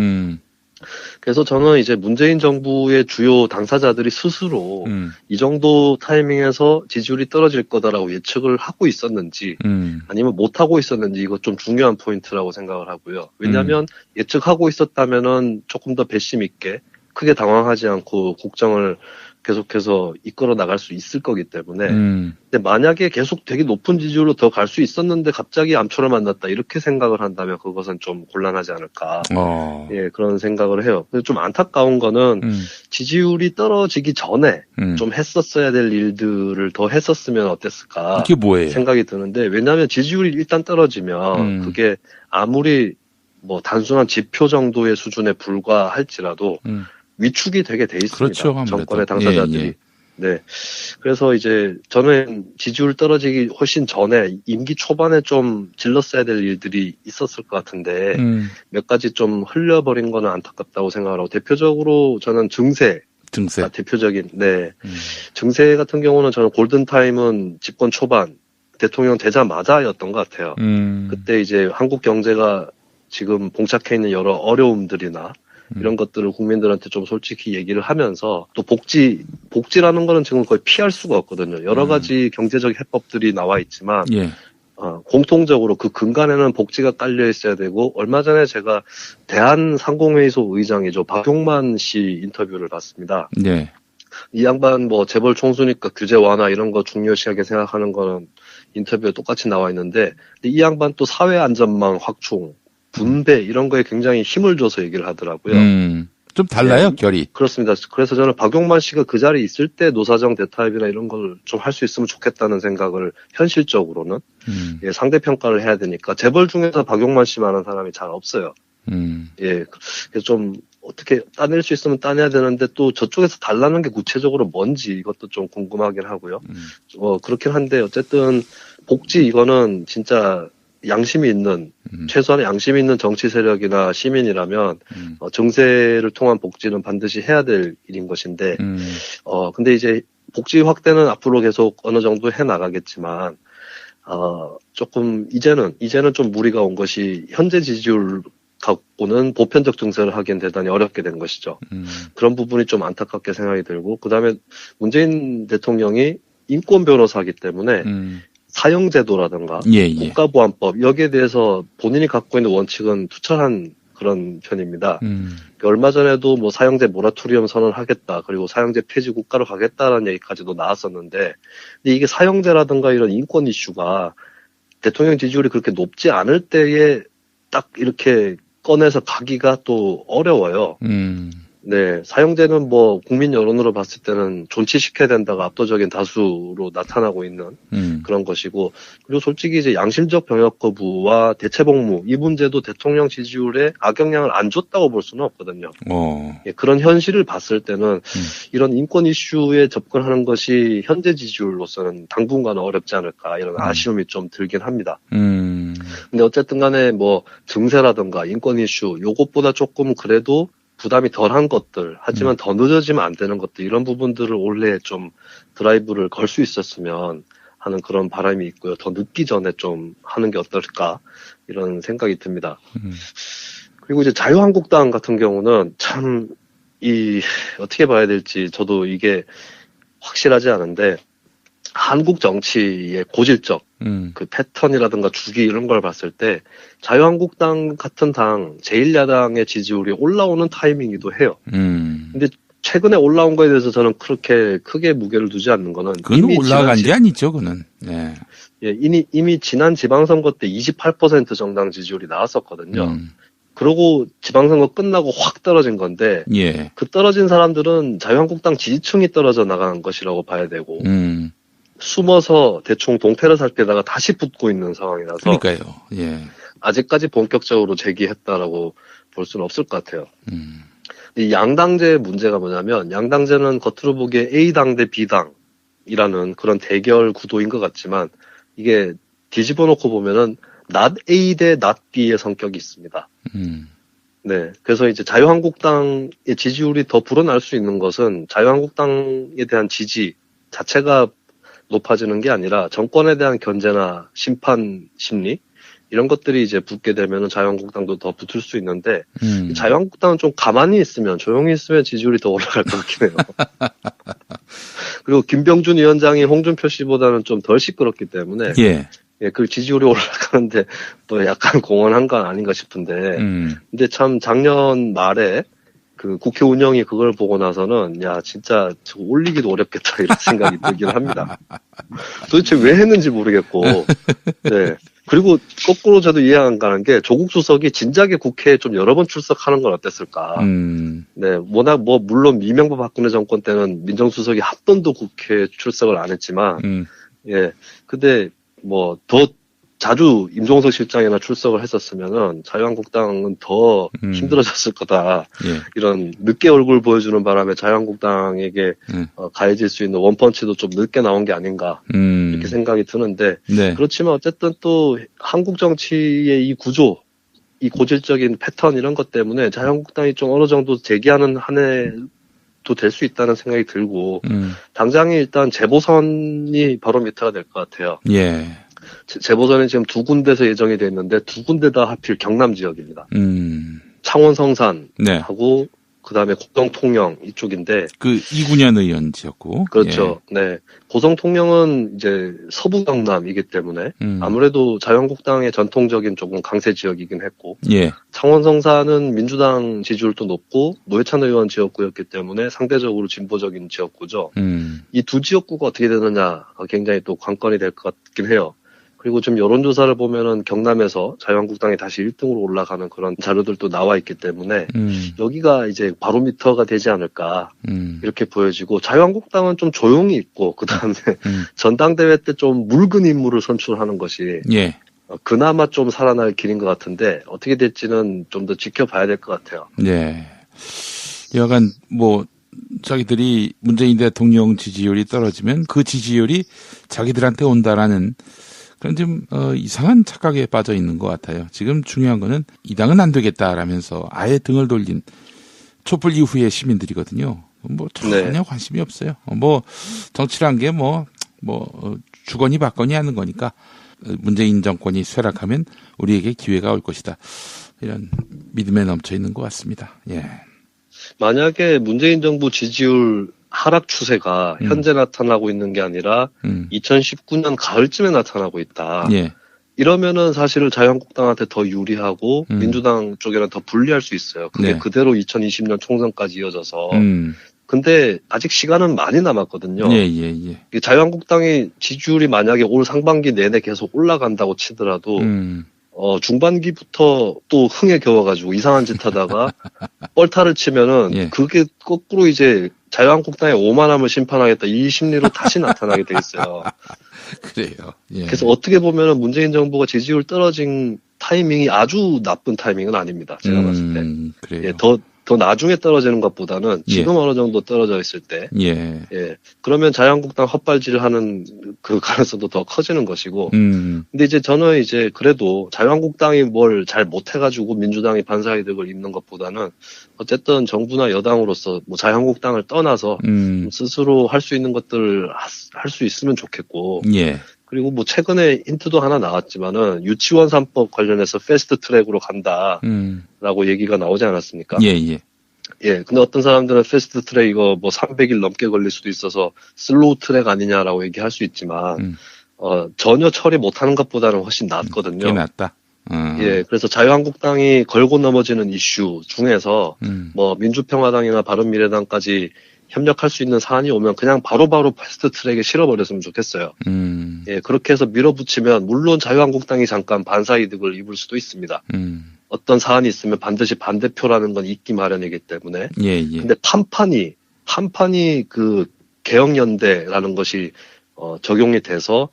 그래서 저는 이제 문재인 정부의 주요 당사자들이 스스로 이 정도 타이밍에서 지지율이 떨어질 거다라고 예측을 하고 있었는지 아니면 못하고 있었는지 이거 좀 중요한 포인트라고 생각을 하고요. 왜냐하면 예측하고 있었다면은 조금 더 배심 있게 크게 당황하지 않고 국정을 계속해서 이끌어 나갈 수 있을 거기 때문에 근데 만약에 계속 되게 높은 지지율로 더 갈 수 있었는데 갑자기 암초를 만났다 이렇게 생각을 한다면 그것은 좀 곤란하지 않을까 예, 그런 생각을 해요. 근데 좀 안타까운 거는 지지율이 떨어지기 전에 좀 했었어야 될 일들을 더 했었으면 어땠을까 그게 뭐예요? 생각이 드는데 왜냐하면 지지율이 일단 떨어지면 그게 아무리 뭐 단순한 지표 정도의 수준에 불과할지라도 위축이 되게 돼 있습니다. 그렇죠, 정권의 당사자들이. 예. 네. 그래서 이제 저는 지지율 떨어지기 훨씬 전에 임기 초반에 좀 질렀어야 될 일들이 있었을 것 같은데 몇 가지 좀 흘려버린 거는 안타깝다고 생각하고 대표적으로 저는 증세. 대표적인 네. 증세 같은 경우는 저는 골든타임은 집권 초반 대통령 되자마자였던 것 같아요. 그때 이제 한국 경제가 지금 봉착해 있는 여러 어려움들이나 이런 것들을 국민들한테 좀 솔직히 얘기를 하면서 또 복지라는 거는 지금 거의 피할 수가 없거든요. 여러 가지 경제적 해법들이 나와 있지만 예. 공통적으로 그 근간에는 복지가 깔려 있어야 되고 얼마 전에 제가 대한상공회의소 의장이죠. 박용만 씨 인터뷰를 봤습니다. 예. 이 양반 뭐 재벌 총수니까 규제 완화 이런 거 중요시하게 생각하는 거는 인터뷰에 똑같이 나와 있는데 이 양반 또 사회 안전망 확충, 분배 이런 거에 굉장히 힘을 줘서 얘기를 하더라고요. 좀 달라요, 결이. 그렇습니다. 그래서 저는 박용만 씨가 그 자리에 있을 때 노사정 대타협이나 이런 걸 좀 할 수 있으면 좋겠다는 생각을 현실적으로는 예, 상대평가를 해야 되니까 재벌 중에서 박용만 씨만한 사람이 잘 없어요. 예, 그래서 좀 어떻게 따낼 수 있으면 따내야 되는데 또 저쪽에서 달라는 게 구체적으로 뭔지 이것도 좀 궁금하긴 하고요. 그렇긴 한데 어쨌든 복지 이거는 진짜 양심이 있는 최소한의 양심이 있는 정치 세력이나 시민이라면 정세를 통한 복지는 반드시 해야 될 일인 것인데 근데 이제 복지 확대는 앞으로 계속 어느 정도 해 나가겠지만 조금 이제는 좀 무리가 온 것이 현재 지지율 갖고는 보편적 정세를 하기엔 대단히 어렵게 된 것이죠. 그런 부분이 좀 안타깝게 생각이 들고 그다음에 문재인 대통령이 인권 변호사이기 때문에 사형제도라든가 예. 국가보안법 여기에 대해서 본인이 갖고 있는 원칙은 투철한 그런 편입니다. 얼마 전에도 뭐 사형제 모라토리엄 선언하겠다 그리고 사형제 폐지 국가로 가겠다라는 얘기까지도 나왔었는데 근데 이게 사형제라든가 이런 인권 이슈가 대통령 지지율이 그렇게 높지 않을 때에 딱 이렇게 꺼내서 가기가 또 어려워요. 네, 사형제는 뭐 국민 여론으로 봤을 때는 존치시켜야 된다가 압도적인 다수로 나타나고 있는 그런 것이고 그리고 솔직히 이제 양심적 병역 거부와 대체복무 이 문제도 대통령 지지율에 악영향을 안 줬다고 볼 수는 없거든요. 예, 그런 현실을 봤을 때는 이런 인권 이슈에 접근하는 것이 현재 지지율로서는 당분간은 어렵지 않을까 이런 아쉬움이 좀 들긴 합니다. 근데 어쨌든 간에 뭐 증세라든가 인권 이슈 요것보다 조금 그래도 부담이 덜한 것들, 하지만 더 늦어지면 안 되는 것들, 이런 부분들을 올해 좀 드라이브를 걸 수 있었으면 하는 그런 바람이 있고요. 더 늦기 전에 좀 하는 게 어떨까, 이런 생각이 듭니다. 그리고 이제 자유한국당 같은 경우는 참, 어떻게 봐야 될지 저도 이게 확실하지 않은데, 한국 정치의 고질적 그 패턴이라든가 주기 이런 걸 봤을 때 자유한국당 같은 당 제1야당의 지지율이 올라오는 타이밍이기도 해요. 근데 최근에 올라온 거에 대해서 저는 그렇게 크게 무게를 두지 않는 거는 그건 이미 올라간 게 아니죠, 그는. 네. 예, 이미 지난 지방선거 때 28% 정당 지지율이 나왔었거든요. 그러고 지방선거 끝나고 확 떨어진 건데 예. 그 떨어진 사람들은 자유한국당 지지층이 떨어져 나가는 것이라고 봐야 되고 숨어서 대충 동태를 살 때다가 다시 붙고 있는 상황이라서 그러니까요. 예. 아직까지 본격적으로 재기했다라고 볼 수는 없을 것 같아요. 이 양당제의 문제가 뭐냐면 양당제는 겉으로 보기에 A당 대 B당이라는 그런 대결 구도인 것 같지만 이게 뒤집어 놓고 보면은 not A 대 not B의 성격이 있습니다. 네. 그래서 이제 자유한국당의 지지율이 더 불어날 수 있는 것은 자유한국당에 대한 지지 자체가 높아지는 게 아니라 정권에 대한 견제나 심판 심리 이런 것들이 이제 붙게 되면은 자유한국당도 더 붙을 수 있는데 자유한국당은 좀 가만히 있으면 조용히 있으면 지지율이 더 올라갈 것 같긴 해요. 그리고 김병준 위원장이 홍준표 씨보다는 좀 덜 시끄럽기 때문에 예, 그 지지율이 올라가는데 또 약간 공헌한 건 아닌가 싶은데 근데 참 작년 말에 그 국회 운영이 그걸 보고 나서는 야 진짜 저거 올리기도 어렵겠다 이런 생각이 들긴 합니다. 도대체 왜 했는지 모르겠고 네. 그리고 거꾸로 저도 이해 안 가는 게 조국 수석이 진작에 국회에 좀 여러 번 출석하는 건 어땠을까. 네, 워낙 뭐 물론 이명박 박근혜 정권 때는 민정수석이 한 번도 국회에 출석을 안 했지만 예, 근데 뭐 더 자주 임종석 실장이나 출석을 했었으면은 자유한국당은 더 힘들어졌을 거다. 예. 이런 늦게 얼굴 보여주는 바람에 자유한국당에게 가해질 수 있는 원펀치도 좀 늦게 나온 게 아닌가 이렇게 생각이 드는데 네. 그렇지만 어쨌든 또 한국 정치의 이 구조, 이 고질적인 패턴 이런 것 때문에 자유한국당이 좀 어느 정도 재기하는 한 해도 될 수 있다는 생각이 들고 당장에 일단 재보선이 바로 미터가 될 것 같아요. 예. 재보선이 지금 2군데서 예정이 돼 있는데 2군데 다 하필 경남 지역입니다. 창원 성산하고 네. 그다음에 고성 통영 이쪽인데 그 이군현 의원 지역구. 그렇죠. 예. 네. 고성 통영은 이제 서부 경남이기 때문에 아무래도 자유한국당의 전통적인 조금 강세 지역이긴 했고 예. 창원 성산은 민주당 지지율도 높고 노회찬 의원 지역구였기 때문에 상대적으로 진보적인 지역구죠. 이 두 지역구가 어떻게 되느냐 굉장히 또 관건이 될 것 같긴 해요. 그리고 지금 여론조사를 보면은 경남에서 자유한국당이 다시 1등으로 올라가는 그런 자료들도 나와 있기 때문에 여기가 이제 바로미터가 되지 않을까 이렇게 보여지고 자유한국당은 좀 조용히 있고 그다음에 전당대회 때 좀 묽은 인물을 선출하는 것이 예. 그나마 좀 살아날 길인 것 같은데 어떻게 될지는 좀 더 지켜봐야 될 것 같아요. 예. 여간 뭐 자기들이 문재인 대통령 지지율이 떨어지면 그 지지율이 자기들한테 온다라는 그런 좀 이상한 착각에 빠져 있는 것 같아요. 지금 중요한 거는 이 당은 안 되겠다라면서 아예 등을 돌린 촛불 이후의 시민들이거든요. 뭐 전혀 네. 관심이 없어요. 뭐 정치란 게 뭐 주거니 받거니 하는 거니까 문재인 정권이 쇠락하면 우리에게 기회가 올 것이다. 이런 믿음에 넘쳐 있는 것 같습니다. 예. 만약에 문재인 정부 지지율 하락 추세가 현재 나타나고 있는 게 아니라 2019년 가을쯤에 나타나고 있다. 예. 이러면은 사실은 자유한국당한테 더 유리하고 민주당 쪽에는 더 불리할 수 있어요. 그게 네. 그대로 2020년 총선까지 이어져서. 근데 아직 시간은 많이 남았거든요. 예. 자유한국당이 지지율이 만약에 올 상반기 내내 계속 올라간다고 치더라도 중반기부터 또 흥에 겨워가지고 이상한 짓 하다가 뻘타를 치면은 예. 그게 거꾸로 이제 자유한국당의 오만함을 심판하겠다 이 심리로 다시 나타나게 돼 있어요. 그래요. 예. 그래서 어떻게 보면은 문재인 정부가 지지율 떨어진 타이밍이 아주 나쁜 타이밍은 아닙니다. 제가 봤을 때. 그래요. 예, 더 나중에 떨어지는 것보다는 지금 예. 어느 정도 떨어져 있을 때. 예. 예. 그러면 자유한국당 헛발질을 하는 그 가능성도 더 커지는 것이고. 근데 이제 저는 이제 그래도 자유한국당이 뭘 잘 못해가지고 민주당이 반사이득을 입는 것보다는 어쨌든 정부나 여당으로서 뭐 자유한국당을 떠나서 스스로 할 수 있는 것들을 할 수 있으면 좋겠고. 예. 그리고 뭐 최근에 힌트도 하나 나왔지만은 유치원 3법 관련해서 패스트 트랙으로 간다라고 얘기가 나오지 않았습니까? 예. 예. 근데 어떤 사람들은 패스트 트랙 이거 뭐 300일 넘게 걸릴 수도 있어서 슬로우 트랙 아니냐라고 얘기할 수 있지만 전혀 처리 못하는 것보다는 훨씬 낫거든요. 꽤 낫다. 예. 그래서 자유한국당이 걸고 넘어지는 이슈 중에서 뭐 민주평화당이나 바른미래당까지 협력할 수 있는 사안이 오면 그냥 바로바로 패스트 트랙에 실어버렸으면 좋겠어요. 예, 그렇게 해서 밀어붙이면 물론 자유한국당이 잠깐 반사이득을 입을 수도 있습니다. 어떤 사안이 있으면 반드시 반대표라는 건 있기 마련이기 때문에. 예. 근데 판판이 그 개혁연대라는 것이 적용이 돼서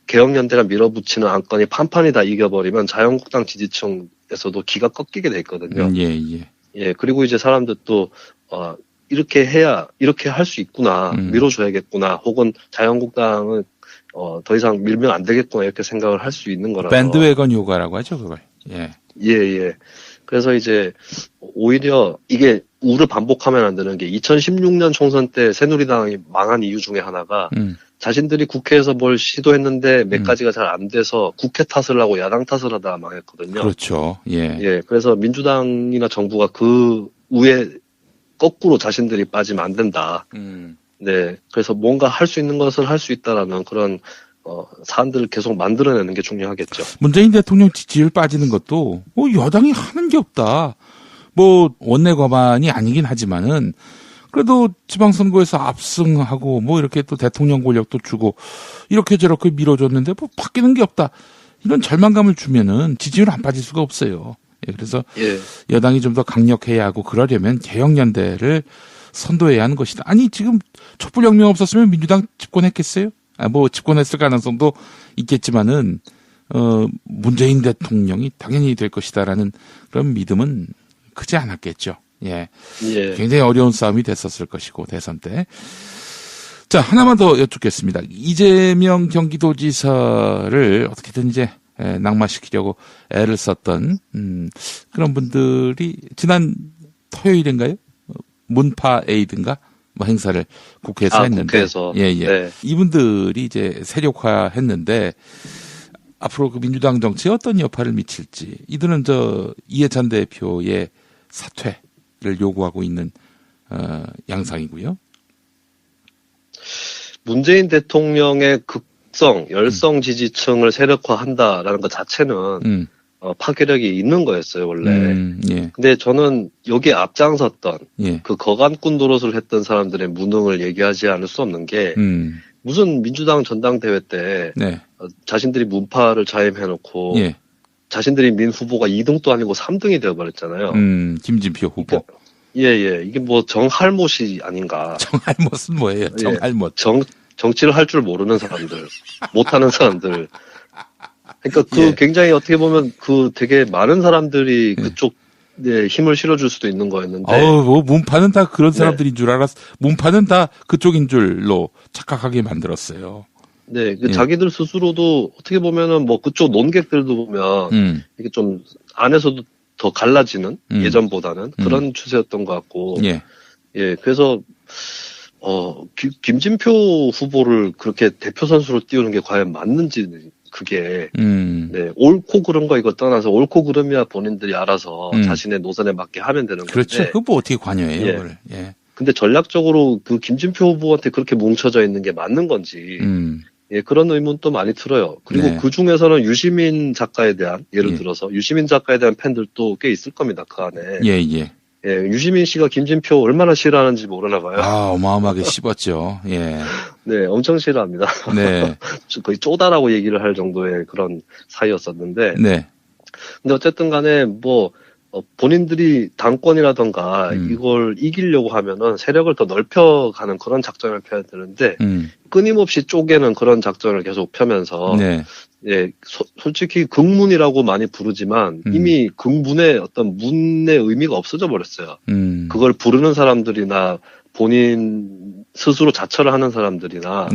개혁연대가 밀어붙이는 안건이 판판이 다 이겨버리면 자유한국당 지지층에서도 기가 꺾이게 돼 있거든요. 예, 그리고 이제 사람들도 이렇게 해야 이렇게 할 수 있구나 밀어줘야겠구나 혹은 자유한국당은 더 이상 밀면 안 되겠구나 이렇게 생각을 할 수 있는 거라서 밴드웨건 효과라고 하죠 그걸. 예. 그래서 이제 오히려 이게 우를 반복하면 안 되는 게 2016년 총선 때 새누리당이 망한 이유 중에 하나가 자신들이 국회에서 뭘 시도했는데 몇 가지가 잘 안 돼서 국회 탓을 하고 야당 탓을 하다가 망했거든요. 그렇죠. 예. 그래서 민주당이나 정부가 그 위에 거꾸로 자신들이 빠지면 안 된다. 네. 그래서 뭔가 할 수 있는 것을 할 수 있다라는 그런, 사안들을 계속 만들어내는 게 중요하겠죠. 문재인 대통령 지지율 빠지는 것도, 여당이 하는 게 없다. 뭐, 원내 과반이 아니긴 하지만은, 그래도 지방선거에서 압승하고, 뭐, 이렇게 또 대통령 권력도 주고, 이렇게 저렇게 밀어줬는데, 뭐, 바뀌는 게 없다. 이런 절망감을 주면은 지지율 안 빠질 수가 없어요. 그래서 여당이 좀 더 강력해야 하고 그러려면 개혁연대를 선도해야 하는 것이다. 아니 지금 촛불혁명 없었으면 민주당 집권했겠어요? 뭐 집권했을 가능성도 있겠지만은 문재인 대통령이 당연히 될 것이다라는 그런 믿음은 크지 않았겠죠. 예. 굉장히 어려운 싸움이 됐었을 것이고 대선 때. 자 하나만 더 여쭙겠습니다. 이재명 경기도지사를 어떻게든 이제 낙마시키려고 애를 썼던 그런 분들이 지난 토요일인가요? 문파 에이드인가? 뭐 행사를 국회에서 했는데 국회에서. 예. 이분들이 이제 세력화했는데 앞으로 그 민주당 정치에 어떤 여파를 미칠지 이들은 이해찬 대표의 사퇴를 요구하고 있는 양상이고요. 문재인 대통령의 열성 지지층을 세력화한다라는 것 자체는 파괴력이 있는 거였어요, 원래. 예. 근데 저는 여기에 앞장섰던 예. 그 거간꾼 노릇을 했던 사람들의 무능을 얘기하지 않을 수 없는 게 무슨 민주당 전당대회 때 네. 자신들이 문파를 자임해놓고 예. 자신들이 민 후보가 2등도 아니고 3등이 되어버렸잖아요. 김진표 후보. 그러니까, 예. 이게 뭐 정할못이 아닌가. 정할못은 뭐예요? 정할못. 예. 정치를 할 줄 모르는 사람들, 못하는 사람들. 그러니까 굉장히 어떻게 보면 되게 많은 사람들이 그쪽에 힘을 실어줄 수도 있는 거였는데. 뭐 문파는 다 그런 사람들인 줄 알았어. 문파는 다 그쪽인 줄로 착각하게 만들었어요. 네, 자기들 스스로도 어떻게 보면은 뭐 그쪽 논객들도 보면 이게 좀 안에서도 더 갈라지는 예전보다는 그런 추세였던 것 같고. 그래서 김진표 후보를 그렇게 대표 선수로 띄우는 게 과연 맞는지 그게 옳고 그른 거 이거 떠나서 옳고 그름이야 본인들이 알아서 자신의 노선에 맞게 하면 되는 건데. 그렇죠. 후보 어떻게 관여해요, 그걸. 근데 전략적으로 그 김진표 후보한테 그렇게 뭉쳐져 있는 게 맞는 건지. 그런 의문도 많이 들어요. 그리고 그 중에서는 유시민 작가에 대한, 예를 들어서 유시민 작가에 대한 팬들도 꽤 있을 겁니다, 그 안에. 유시민 씨가 김진표 얼마나 싫어하는지 모르나 봐요. 어마어마하게 씹었죠. 네, 엄청 싫어합니다. 네. 거의 쪼다라고 얘기를 할 정도의 그런 사이였었는데. 네. 근데 어쨌든 간에 본인들이 당권이라던가 이걸 이기려고 하면은 세력을 더 넓혀가는 그런 작전을 펴야 되는데 끊임없이 쪼개는 그런 작전을 계속 펴면서 솔직히 극문이라고 많이 부르지만 이미 극문의 어떤 문의 의미가 없어져 버렸어요. 그걸 부르는 사람들이나 본인 스스로 자처를 하는 사람들이나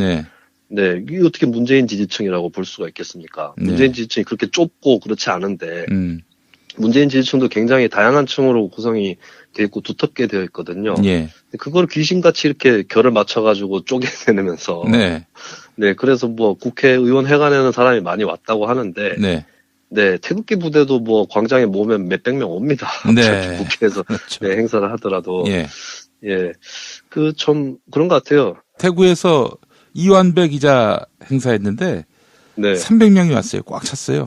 이게 어떻게 문재인 지지층이라고 볼 수가 있겠습니까? 문재인 지지층이 그렇게 좁고 그렇지 않은데 문재인 지지층도 굉장히 다양한 층으로 구성이 되어 있고 두텁게 되어 있거든요. 그걸 귀신같이 이렇게 결을 맞춰가지고 쪼개내면서. 그래서 뭐 국회의원 회관에는 사람이 많이 왔다고 하는데. 태극기 부대도 뭐 광장에 모으면 몇백 명 옵니다. 국회에서 그렇죠. 행사를 하더라도. 좀 그런 것 같아요. 태구에서 이완배 기자 행사했는데. 300명이 왔어요. 꽉 찼어요.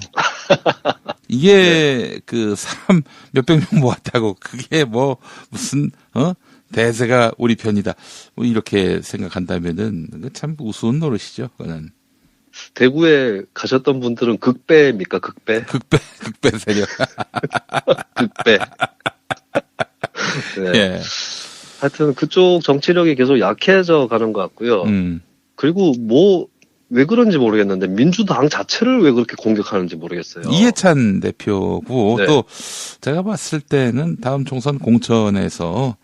이게 사람 몇백 명 모았다고 그게 무슨 대세가 우리 편이다. 뭐 이렇게 생각한다면은 참 우스운 노릇이죠. 그거는. 대구에 가셨던 분들은 극배입니까? 극배 세력. 극배. 하여튼 그쪽 정치력이 계속 약해져 가는 것 같고요. 그리고 왜 그런지 모르겠는데 민주당 자체를 왜 그렇게 공격하는지 모르겠어요. 이해찬 대표고 또 제가 봤을 때는 다음 총선 공천에서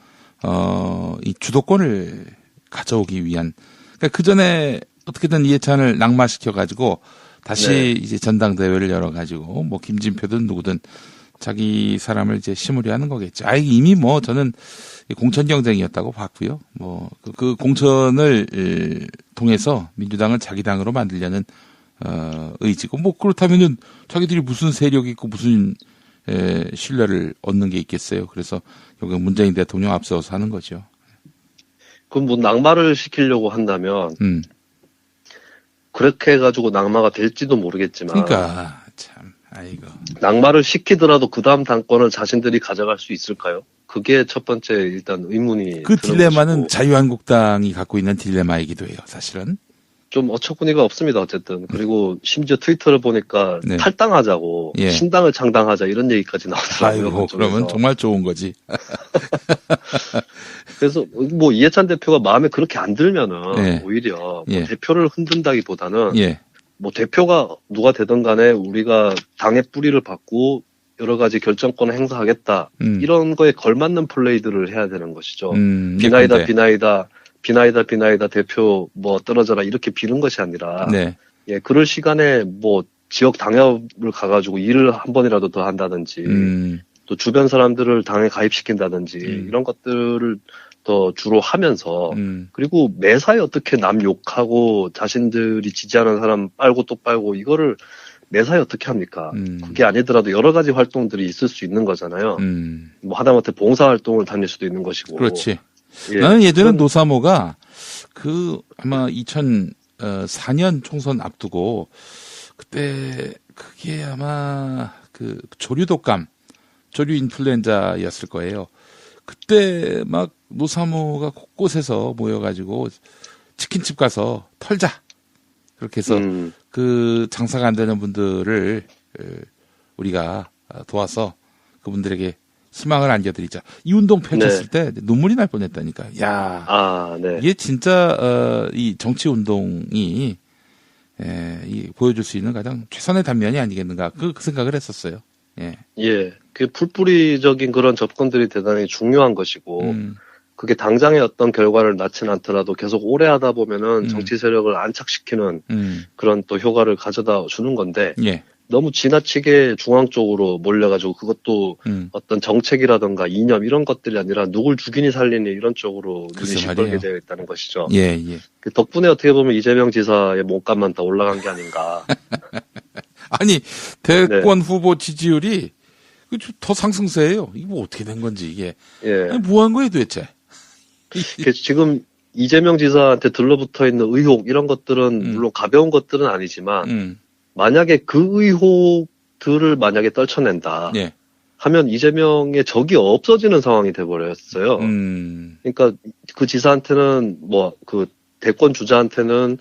이 주도권을 가져오기 위한 그러니까 그 전에 어떻게든 이해찬을 낙마시켜 가지고 다시 이제 전당대회를 열어 가지고 뭐 김진표든 누구든 자기 사람을 이제 심으려 하는 거겠죠. 이미 저는 공천 경쟁이었다고 봤고요. 그 공천을 통해서 민주당을 자기 당으로 만들려는 의지고 그렇다면은 자기들이 무슨 세력이 있고 무슨 신뢰를 얻는 게 있겠어요. 그래서 여기 문재인 대통령 앞서서 하는 거죠. 그럼 낙마를 시키려고 한다면 그렇게 해가지고 낙마가 될지도 모르겠지만. 그러니까 참. 낙마를 시키더라도 그 다음 당권을 자신들이 가져갈 수 있을까요? 그게 첫 번째 일단 의문이. 그 딜레마는 자유한국당이 갖고 있는 딜레마이기도 해요, 사실은. 좀 어처구니가 없습니다, 어쨌든. 그리고 심지어 트위터를 보니까 탈당하자고, 신당을 창당하자 이런 얘기까지 나오더라고요. 그러면 정말 좋은 거지. 그래서 이해찬 대표가 마음에 그렇게 안 들면은 오히려 대표를 흔든다기보다는 대표가 누가 되든 간에 우리가 당의 뿌리를 받고 여러 가지 결정권을 행사하겠다. 이런 거에 걸맞는 플레이들을 해야 되는 것이죠. 비나이다 대표 떨어져라 이렇게 비는 것이 아니라 그럴 시간에 지역 당협을 가가지고 일을 한 번이라도 더 한다든지 또 주변 사람들을 당에 가입시킨다든지 이런 것들을 더 주로 하면서 그리고 매사에 어떻게 남 욕하고 자신들이 지지하는 사람 빨고 또 빨고 이거를 매사에 어떻게 합니까? 그게 아니더라도 여러 가지 활동들이 있을 수 있는 거잖아요. 뭐 하다못해 봉사활동을 다닐 수도 있는 것이고. 그렇지. 예. 나는 예전에 노사모가 아마 2004년 총선 앞두고 그때 그게 아마 조류 인플루엔자였을 거예요. 그때 막 노사모가 곳곳에서 모여가지고 치킨집 가서 털자. 그렇게 해서 장사가 안 되는 분들을 우리가 도와서 그분들에게 희망을 안겨드리자. 이 운동 펼쳤을 때 눈물이 날 뻔했다니까. 야, 이게 진짜 이 정치 운동이 보여줄 수 있는 가장 최선의 단면이 아니겠는가. 그 생각을 했었어요. 예, 그 풀뿌리적인 그런 접근들이 대단히 중요한 것이고, 그게 당장의 어떤 결과를 낳지는 않더라도 계속 오래 하다 보면은 정치 세력을 안착시키는 그런 또 효과를 가져다 주는 건데, 너무 지나치게 중앙 쪽으로 몰려가지고 그것도 어떤 정책이라든가 이념 이런 것들이 아니라 누굴 죽이니 살리니 이런 쪽으로 눈이 시뻘게 되어 있다는 것이죠. 그 덕분에 어떻게 보면 이재명 지사의 몸값만 더 올라간 게 아닌가. 아니, 대권 후보 지지율이 더 상승세예요. 이거 뭐 어떻게 된 건지 이게. 아니, 뭐 한 거예요 도대체. 지금 이재명 지사한테 들러붙어 있는 의혹 이런 것들은 물론 가벼운 것들은 아니지만 만약에 그 의혹들을 만약에 떨쳐낸다 하면 이재명의 적이 없어지는 상황이 돼버렸어요. 그러니까 그 지사한테는 뭐 그 대권 주자한테는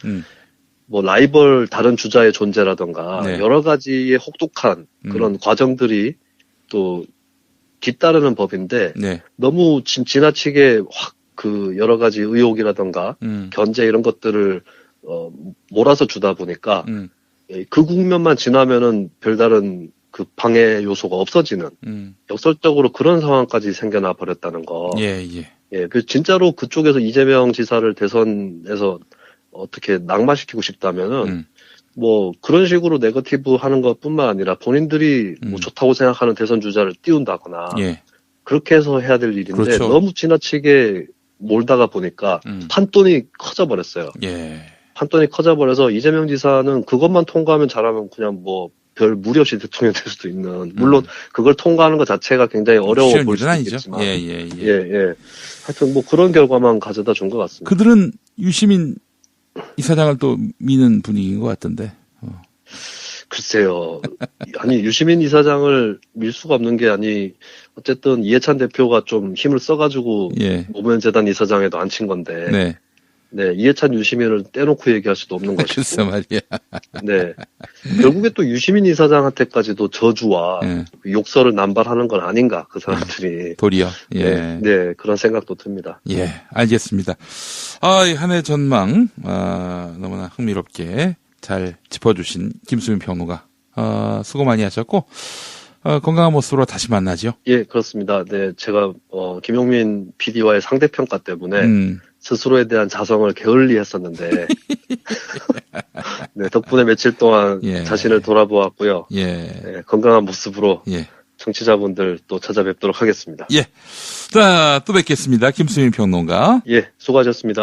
뭐 라이벌 다른 주자의 존재라던가 여러 가지의 혹독한 그런 과정들이 또 뒤따르는 법인데 너무 지나치게 확 여러 가지 의혹이라던가 견제 이런 것들을 몰아서 주다 보니까 그 국면만 지나면은 별다른 그 방해 요소가 없어지는 역설적으로 그런 상황까지 생겨나 버렸다는 거. 그 진짜로 그쪽에서 이재명 지사를 대선에서 어떻게 낙마시키고 싶다면은 뭐 그런 식으로 네거티브 하는 것뿐만 아니라 본인들이 뭐 좋다고 생각하는 대선 주자를 띄운다거나 그렇게 해서 해야 될 일인데 너무 지나치게 몰다가 보니까 판돈이 커져버렸어요. 판돈이 커져버려서 이재명 지사는 그것만 통과하면 잘하면 그냥 뭐 별 무리 없이 대통령 될 수도 있는, 물론 그걸 통과하는 것 자체가 굉장히 어려워 보일 수도 있겠지만 하여튼 뭐 그런 결과만 가져다 준 것 같습니다. 그들은 유시민 이사장을 또 미는 분위기인 것 같던데. 글쎄요. 아니 유시민 이사장을 밀 수가 없는 게 어쨌든 이해찬 대표가 좀 힘을 써가지고 노무현재단 이사장에도 앉힌 건데 이해찬 유시민을 떼놓고 얘기할 수도 없는 것이고. 글쎄 말이야. 결국에 또 유시민 이사장한테까지도 저주와 욕설을 남발하는 건 아닌가, 그 사람들이. 도리어. 그런 생각도 듭니다. 알겠습니다. 한 해 전망, 너무나 흥미롭게 잘 짚어주신 김수민 평론가, 수고 많이 하셨고, 건강한 모습으로 다시 만나죠. 그렇습니다. 제가, 김용민 PD와의 상대평가 때문에, 스스로에 대한 자성을 게을리 했었는데, 덕분에 며칠 동안 자신을 돌아보았고요. 건강한 모습으로 청취자분들 또 찾아뵙도록 하겠습니다. 자, 또 뵙겠습니다. 김수민 평론가. 수고하셨습니다.